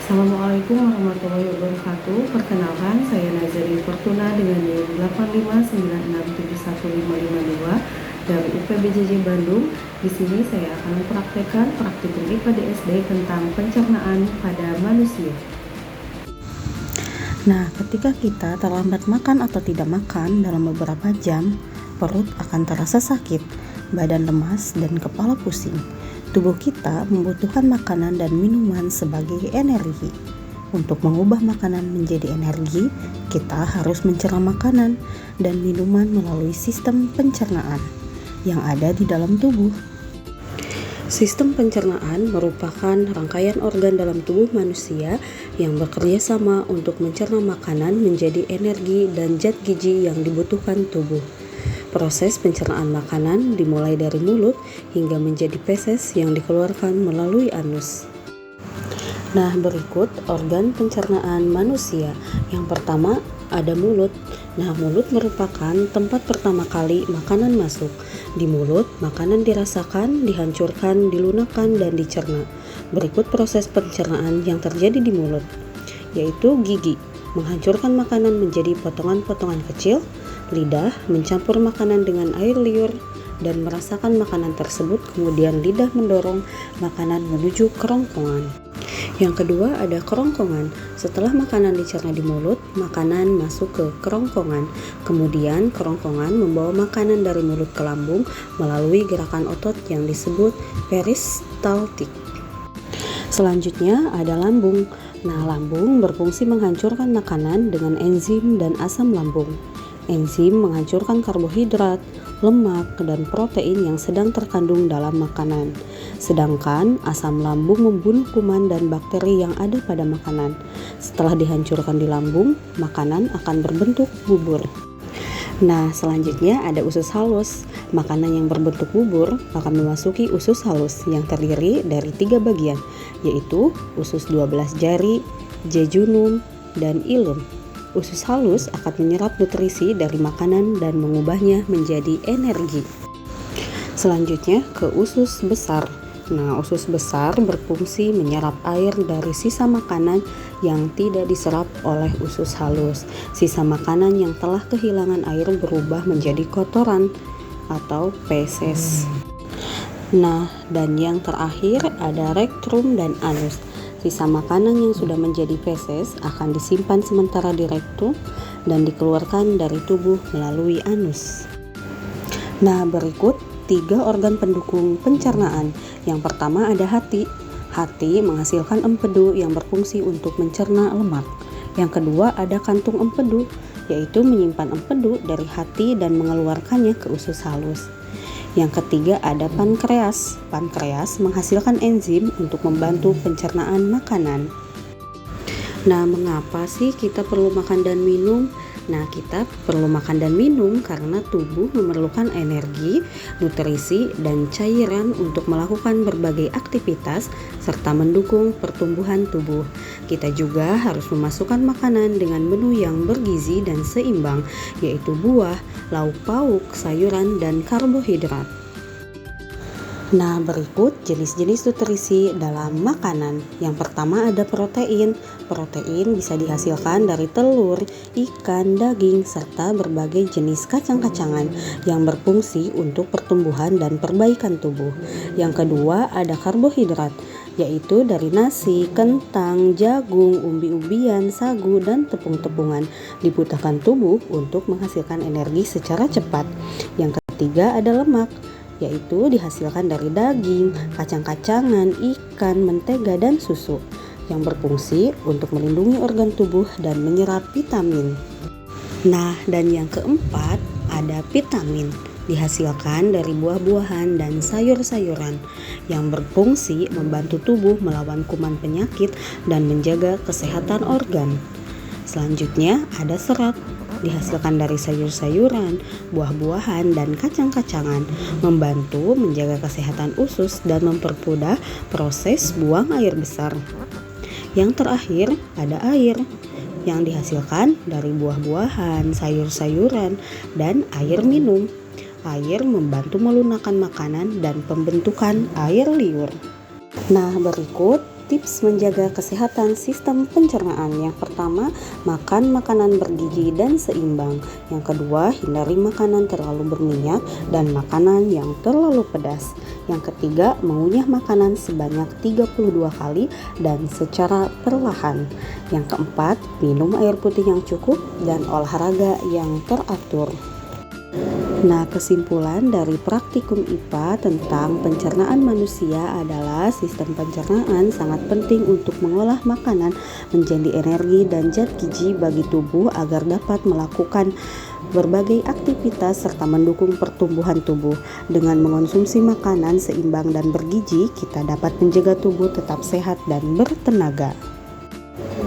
Assalamualaikum warahmatullahi wabarakatuh. Perkenalkan, saya Nazari Fortuna dengan NIM 859671552 dari UPBJJ Bandung. Di sini saya akan mempraktekkan praktikum IPA DSD tentang pencernaan pada manusia. Nah, ketika kita terlambat makan atau tidak makan dalam beberapa jam, perut akan terasa sakit, badan lemas, dan kepala pusing. Tubuh kita membutuhkan makanan dan minuman sebagai energi. Untuk mengubah makanan menjadi energi, kita harus mencerna makanan dan minuman melalui sistem pencernaan yang ada di dalam tubuh. Sistem pencernaan merupakan rangkaian organ dalam tubuh manusia yang bekerja sama untuk mencerna makanan menjadi energi dan zat gizi yang dibutuhkan tubuh. Proses pencernaan makanan dimulai dari mulut hingga menjadi feses yang dikeluarkan melalui anus. Nah, berikut organ pencernaan manusia. Yang pertama ada mulut. Nah, mulut merupakan tempat pertama kali makanan masuk. Di mulut, makanan dirasakan, dihancurkan, dilunakkan, dan dicerna. Berikut proses pencernaan yang terjadi di mulut, yaitu gigi, menghancurkan makanan menjadi potongan-potongan kecil. Lidah mencampur makanan dengan air liur dan merasakan makanan tersebut, kemudian lidah mendorong makanan menuju kerongkongan. Yang kedua ada kerongkongan. Setelah makanan dicerna di mulut, makanan masuk ke kerongkongan. Kemudian kerongkongan membawa makanan dari mulut ke lambung melalui gerakan otot yang disebut peristaltik. Selanjutnya ada lambung. Nah, lambung berfungsi menghancurkan makanan dengan enzim dan asam lambung. Enzim menghancurkan karbohidrat, lemak, dan protein yang sedang terkandung dalam makanan. Sedangkan asam lambung membunuh kuman dan bakteri yang ada pada makanan. Setelah dihancurkan di lambung, makanan akan berbentuk bubur. Nah, selanjutnya ada usus halus. Makanan yang berbentuk bubur akan memasuki usus halus yang terdiri dari 3 bagian, yaitu usus 12 jari, jejunum, dan ilum. Usus halus akan menyerap nutrisi dari makanan dan mengubahnya menjadi energi. Selanjutnya ke usus besar. Nah, usus besar berfungsi menyerap air dari sisa makanan yang tidak diserap oleh usus halus. Sisa makanan yang telah kehilangan air berubah menjadi kotoran atau feses. Nah, dan yang terakhir ada rektrum dan anus. Sisa makanan yang sudah menjadi feses akan disimpan sementara di rektum dan dikeluarkan dari tubuh melalui anus. Nah, berikut 3 organ pendukung pencernaan. Yang pertama ada hati. Hati menghasilkan empedu yang berfungsi untuk mencerna lemak. Yang kedua ada kantung empedu, yaitu menyimpan empedu dari hati dan mengeluarkannya ke usus halus. Yang ketiga ada pankreas. Pankreas menghasilkan enzim untuk membantu pencernaan makanan. Nah, mengapa sih kita perlu makan dan minum? Nah, kita perlu makan dan minum karena tubuh memerlukan energi, nutrisi, dan cairan untuk melakukan berbagai aktivitas serta mendukung pertumbuhan tubuh. Kita juga harus memasukkan makanan dengan menu yang bergizi dan seimbang, yaitu buah, lauk pauk, sayuran, dan karbohidrat. Nah, berikut jenis-jenis nutrisi dalam makanan. Yang pertama ada protein. Protein bisa dihasilkan dari telur, ikan, daging, serta berbagai jenis kacang-kacangan yang berfungsi untuk pertumbuhan dan perbaikan tubuh. Yang kedua ada karbohidrat, yaitu dari nasi, kentang, jagung, umbi-umbian, sagu, dan tepung-tepungan. Dibutuhkan tubuh untuk menghasilkan energi secara cepat. Yang ketiga ada lemak, yaitu dihasilkan dari daging, kacang-kacangan, ikan, mentega, dan susu yang berfungsi untuk melindungi organ tubuh dan menyerap vitamin. Nah, dan yang keempat ada vitamin, dihasilkan dari buah-buahan dan sayur-sayuran yang berfungsi membantu tubuh melawan kuman penyakit dan menjaga kesehatan organ. Selanjutnya ada serat, dihasilkan dari sayur-sayuran, buah-buahan, dan kacang-kacangan, membantu menjaga kesehatan usus dan mempermudah proses buang air besar. Yang terakhir ada air, yang dihasilkan dari buah-buahan, sayur-sayuran, dan air minum. Air membantu melunakkan makanan dan pembentukan air liur. Nah, berikut tips menjaga kesehatan sistem pencernaan. Yang pertama, makan makanan bergizi dan seimbang. Yang kedua, hindari makanan terlalu berminyak dan makanan yang terlalu pedas. Yang ketiga, mengunyah makanan sebanyak 32 kali dan secara perlahan. Yang keempat, minum air putih yang cukup dan olahraga yang teratur. Nah, kesimpulan dari praktikum IPA tentang pencernaan manusia adalah sistem pencernaan sangat penting untuk mengolah makanan menjadi energi dan zat gizi bagi tubuh agar dapat melakukan berbagai aktivitas serta mendukung pertumbuhan tubuh. Dengan mengonsumsi makanan seimbang dan bergizi, kita dapat menjaga tubuh tetap sehat dan bertenaga.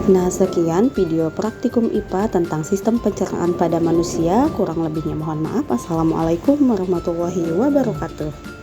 Nah, sekian video praktikum IPA tentang sistem pencernaan pada manusia. Kurang lebihnya mohon maaf. Assalamualaikum warahmatullahi wabarakatuh.